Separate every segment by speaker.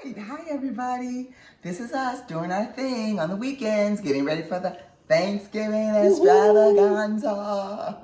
Speaker 1: right, hi everybody. This is us doing our thing on the weekends, getting ready for the Thanksgiving extravaganza.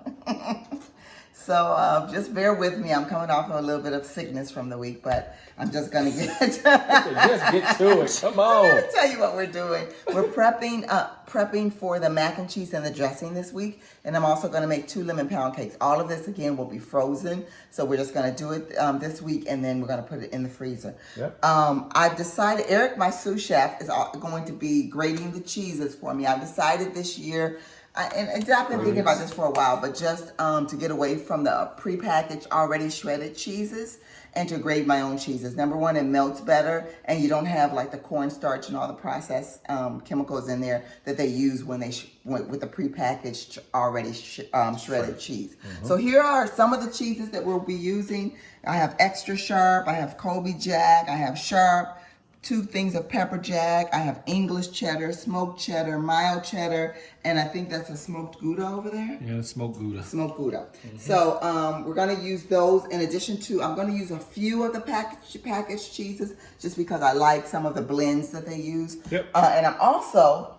Speaker 1: So just bear with me. I'm coming off of a little bit of sickness from the week, but I'm just gonna get
Speaker 2: Just get to it. Come on.
Speaker 1: I'm gonna tell you what we're doing. We're prepping for the mac and cheese and the dressing this week, and I'm also gonna make 2 lemon pound cakes. All of this again will be frozen, so we're just gonna do it this week, and then we're gonna put it in the freezer.
Speaker 2: Yep.
Speaker 1: I've decided Eric, my sous chef, is going to be grating the cheeses for me. I've decided this year. And I've been thinking about this for a while, but just to get away from the prepackaged, already shredded cheeses and to grate my own cheeses. Number one, it melts better, and you don't have like the cornstarch and all the processed chemicals in there that they use when they with the prepackaged, already shredded cheese. Mm-hmm. So here are some of the cheeses that we'll be using. I have extra sharp, I have Colby Jack, I have sharp. 2 things of pepper jack. I have English cheddar, smoked cheddar, mild cheddar, and I think that's a smoked Gouda over there.
Speaker 2: Yeah, smoked Gouda.
Speaker 1: Smoked Gouda. Mm-hmm. So we're gonna use those in addition to, I'm gonna use a few of the packaged cheeses just because I like some of the blends that they use.
Speaker 2: Yep.
Speaker 1: And I'm also,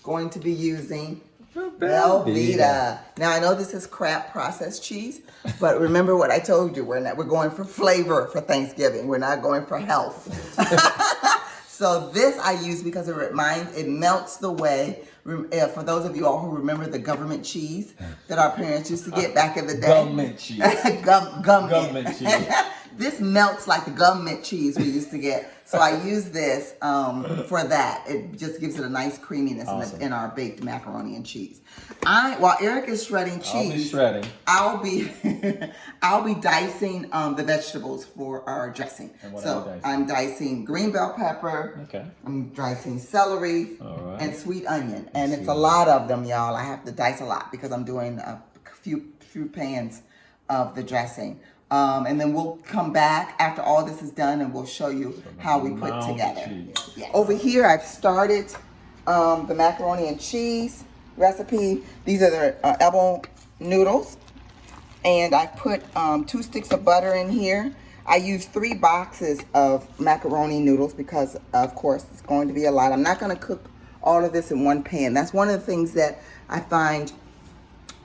Speaker 1: going to be using Velveeta. Now I know this is crap processed cheese, but remember what I told you. We're going for flavor for Thanksgiving. We're not going for health. So this I use because it melts the way. For those of you all who remember the government cheese that our parents used to get back in the day.
Speaker 2: Government cheese.
Speaker 1: Government cheese. This melts like the government cheese we used to get. So I use this for that. It just gives it a nice creaminess in our baked macaroni and cheese. While Eric is shredding cheese, I'll be dicing the vegetables for our dressing. So I'm dicing green bell pepper.
Speaker 2: Okay.
Speaker 1: I'm dicing celery and sweet onion, and it's a lot of them, y'all. I have to dice a lot because I'm doing a few pans of the dressing. And then we'll come back after all this is done and we'll show you how we put together. Yes. Over here, I've started the macaroni and cheese recipe. These are the elbow noodles. And I put 2 sticks of butter in here. I use 3 boxes of macaroni noodles because, of course, it's going to be a lot. I'm not going to cook all of this in one pan. That's one of the things that I find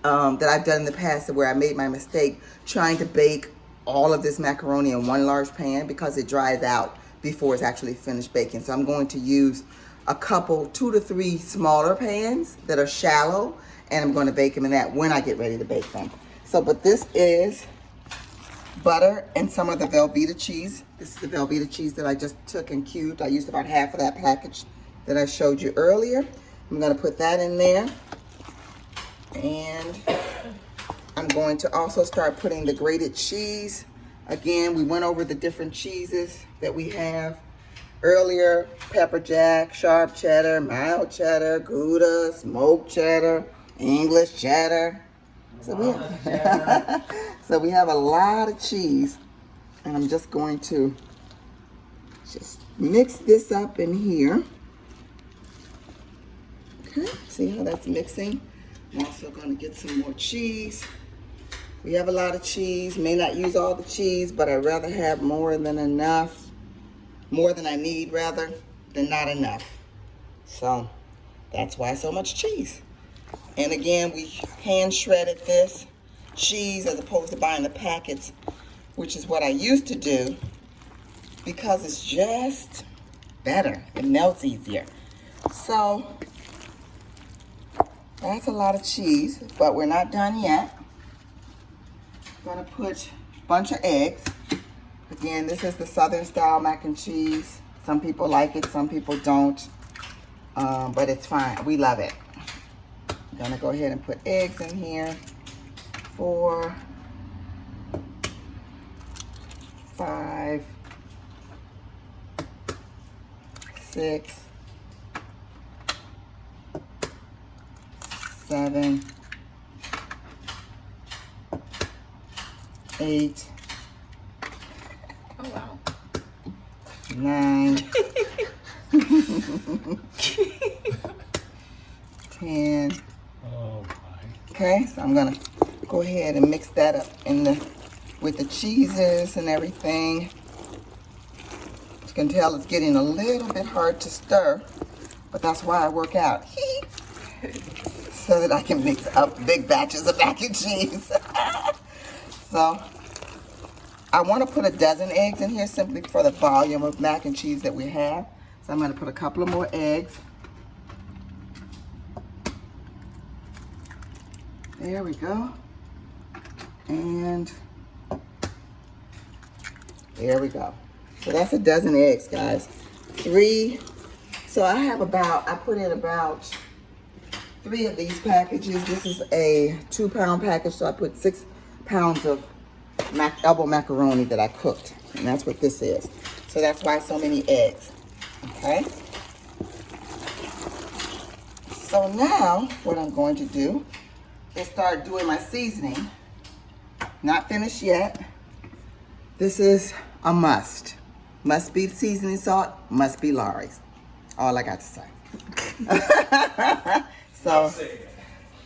Speaker 1: that I've done in the past where I made my mistake trying to bake all of this macaroni in one large pan because it dries out before it's actually finished baking. So I'm going to use a couple, 2 to 3 smaller pans that are shallow, and I'm going to bake them in that when I get ready to bake them. So, but this is butter and some of the Velveeta cheese. This is the Velveeta cheese that I just took and cubed. I used about half of that package that I showed you earlier. I'm going to put that in there. And I'm going to also start putting the grated cheese. Again, we went over the different cheeses that we have earlier. Pepper jack, sharp cheddar, mild cheddar, Gouda, smoked cheddar, English cheddar. So we have a lot of cheese. And I'm just going to just mix this up in here. Okay, see how that's mixing? I'm also going to get some more cheese. We have a lot of cheese. May not use all the cheese, but I'd rather have more than enough. More than I need, rather, than not enough. So that's why so much cheese. And again, we hand shredded this cheese as opposed to buying the packets, which is what I used to do because it's just better. It melts easier. So that's a lot of cheese, but we're not done yet. I'm gonna put a bunch of eggs. Again, this is the Southern style mac and cheese. Some people like it, some people don't, but it's fine. We love it. I'm gonna go ahead and put eggs in here. 4, 5, 6, 7, 8.
Speaker 3: Oh wow.
Speaker 1: 9. 10.
Speaker 2: Oh my.
Speaker 1: Okay, so I'm gonna go ahead and mix that up with the cheeses and everything. You can tell it's getting a little bit hard to stir, but that's why I work out. So that I can mix up big batches of mac and cheese. So I want to put a dozen eggs in here simply for the volume of mac and cheese that we have. So I'm going to put a couple of more eggs. There we go. And there we go. So that's a dozen eggs, guys. 3. So I have about, I put in about 3 of these packages. This is a 2-pound package, so I put 6 pounds of elbow macaroni that I cooked, and that's what this is. So that's why so many eggs. Okay. So now what I'm going to do is start doing my seasoning. Not finished yet. This is a must. Must be seasoning salt, must be Lawry's. All I got to say. So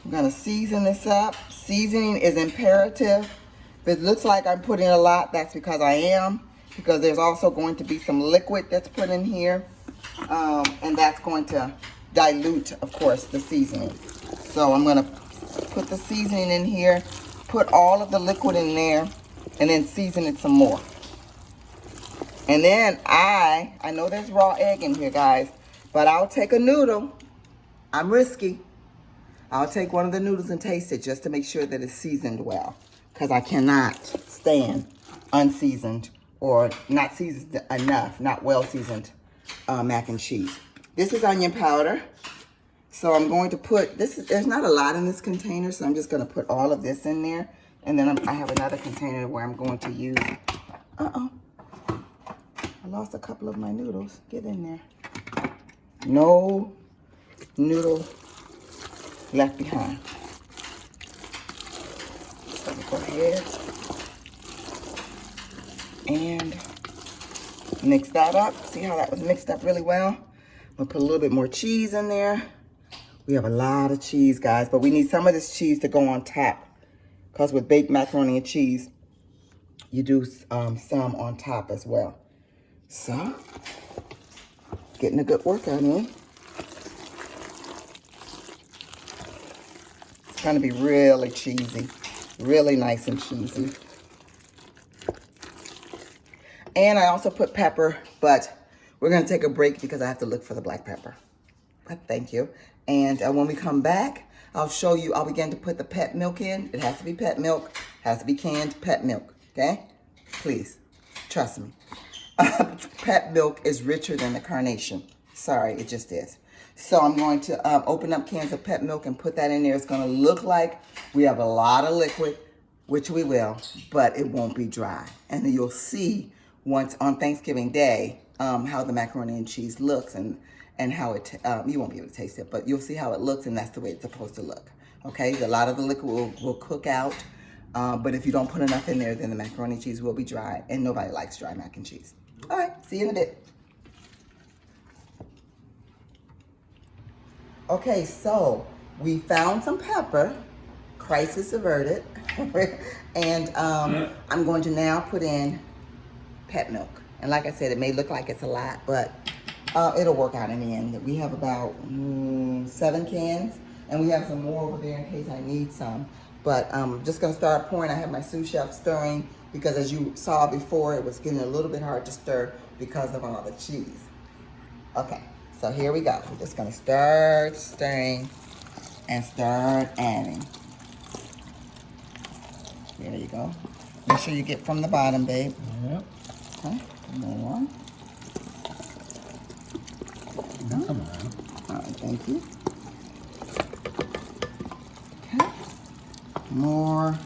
Speaker 1: I'm gonna season this up. Seasoning is imperative. If it looks like I'm putting a lot, that's because I am, because there's also going to be some liquid that's put in here, and that's going to dilute, of course, the seasoning. So I'm gonna put the seasoning in here, put all of the liquid in there, and then season it some more. And then I know there's raw egg in here, guys, but I'll take a noodle. I'm risky. I'll take one of the noodles and taste it just to make sure that it's seasoned well, because I cannot stand unseasoned or not seasoned enough, not well seasoned mac and cheese. This is onion powder. So I'm going to put, there's not a lot in this container, so I'm just gonna put all of this in there. And then I have another container where I'm going to use, I lost a couple of my noodles. Get in there. No noodle left behind. So I'm gonna go ahead and mix that up. See how that was mixed up really well? I'm gonna put a little bit more cheese in there. We have a lot of cheese, guys, but we need some of this cheese to go on top, because with baked macaroni and cheese, you do some on top as well. So, getting a good workout in. It's gonna be really cheesy, really nice and cheesy. And I also put pepper, but we're gonna take a break because I have to look for the black pepper. But thank you. And when we come back, I'll show you, I'll begin to put the pet milk in. It has to be pet milk, has to be canned pet milk, okay? Please, trust me. Pet milk is richer than the carnation. Sorry, it just is. So I'm going to open up cans of pet milk and put that in there. It's gonna look like we have a lot of liquid, which we will, but it won't be dry. And then you'll see once on Thanksgiving Day how the macaroni and cheese looks, and how it, you won't be able to taste it, but you'll see how it looks, and that's the way it's supposed to look. Okay, a lot of the liquid will cook out, but if you don't put enough in there, then the macaroni and cheese will be dry, and nobody likes dry mac and cheese. All right, see you in a bit. Okay, so we found some pepper, crisis averted, and I'm going to now put in pet milk. And like I said, it may look like it's a lot, but it'll work out in the end. We have about 7 cans, and we have some more over there in case I need some. But I'm just gonna start pouring. I have my sous chef stirring, because as you saw before, it was getting a little bit hard to stir because of all the cheese. Okay, so here we go. We're just gonna start stirring and start adding. There you go. Make sure you get from the bottom, babe.
Speaker 2: Yep.
Speaker 1: Okay, more.
Speaker 2: Come on.
Speaker 1: All right, thank you. Okay, more.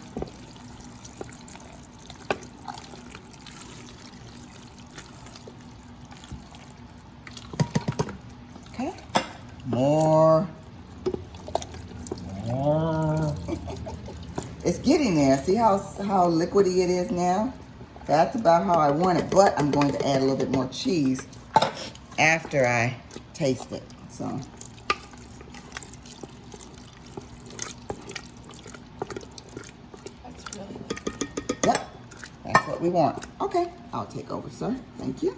Speaker 1: Okay, more.
Speaker 2: More.
Speaker 1: It's getting there. See how liquidy it is now? That's about how I want it, but I'm going to add a little bit more cheese after I taste it. So
Speaker 3: That's really good.
Speaker 1: yep, that's what we want. Okay, I'll take over, sir. Thank you.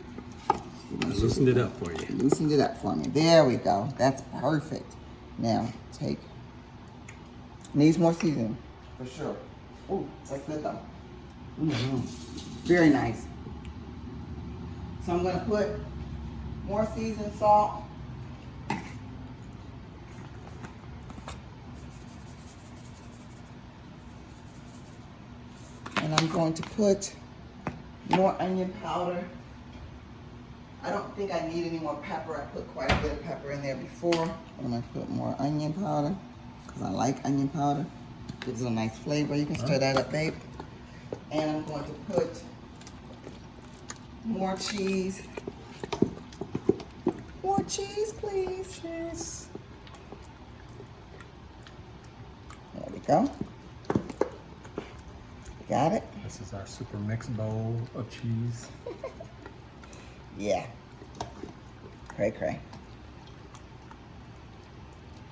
Speaker 2: Loosened it up for you.
Speaker 1: Loosened it up for me. There we go. That's perfect. Now, needs more seasoning, for sure. Ooh, that's good though. Very nice. So I'm gonna put more seasoned salt. And I'm going to put more onion powder. I don't think I need any more pepper. I put quite a bit of pepper in there before. But I'm going to put more onion powder because I like onion powder. Gives it a nice flavor. You can stir that up, babe. And I'm going to put more cheese. More cheese, please. Cheese. There we go. Got it?
Speaker 2: This is our super mix bowl of cheese.
Speaker 1: Yeah. Cray cray.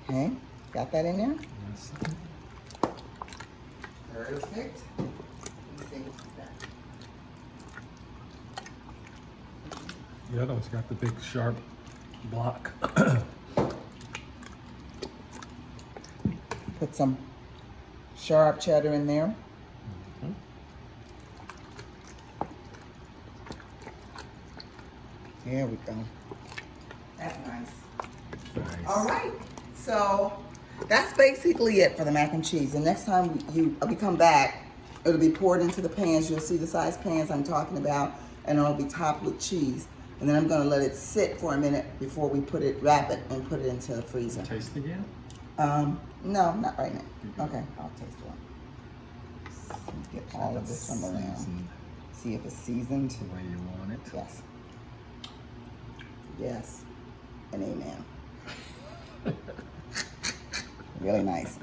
Speaker 1: Okay, got that in there?
Speaker 2: Yes.
Speaker 1: Perfect. Let me see.
Speaker 2: The other one's got the big sharp block.
Speaker 1: Put some sharp cheddar in there. There we go. That's nice. All right. So that's basically it for the mac and cheese. The next time we come back, it'll be poured into the pans. You'll see the size pans I'm talking about, and it'll be topped with cheese. And then I'm gonna let it sit for a minute before we wrap it and put it into the freezer.
Speaker 2: Taste again?
Speaker 1: No, not right now. Okay, I'll taste one. Get all of this from around.
Speaker 2: Seasoned
Speaker 1: See if it's seasoned.
Speaker 2: the way you want it.
Speaker 1: Yes. Yes. And amen. Really nice.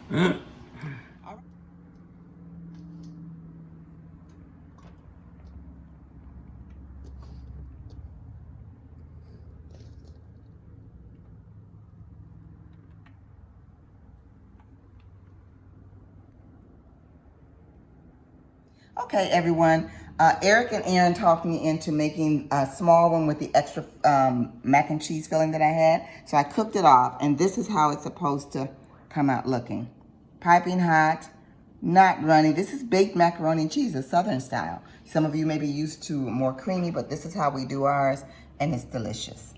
Speaker 1: Okay, everyone. Eric and Aaron talked me into making a small one with the extra mac and cheese filling that I had. So I cooked it off, and this is how it's supposed to come out looking. Piping hot, not runny. This is baked macaroni and cheese, a Southern style. Some of you may be used to more creamy, but this is how we do ours, and it's delicious.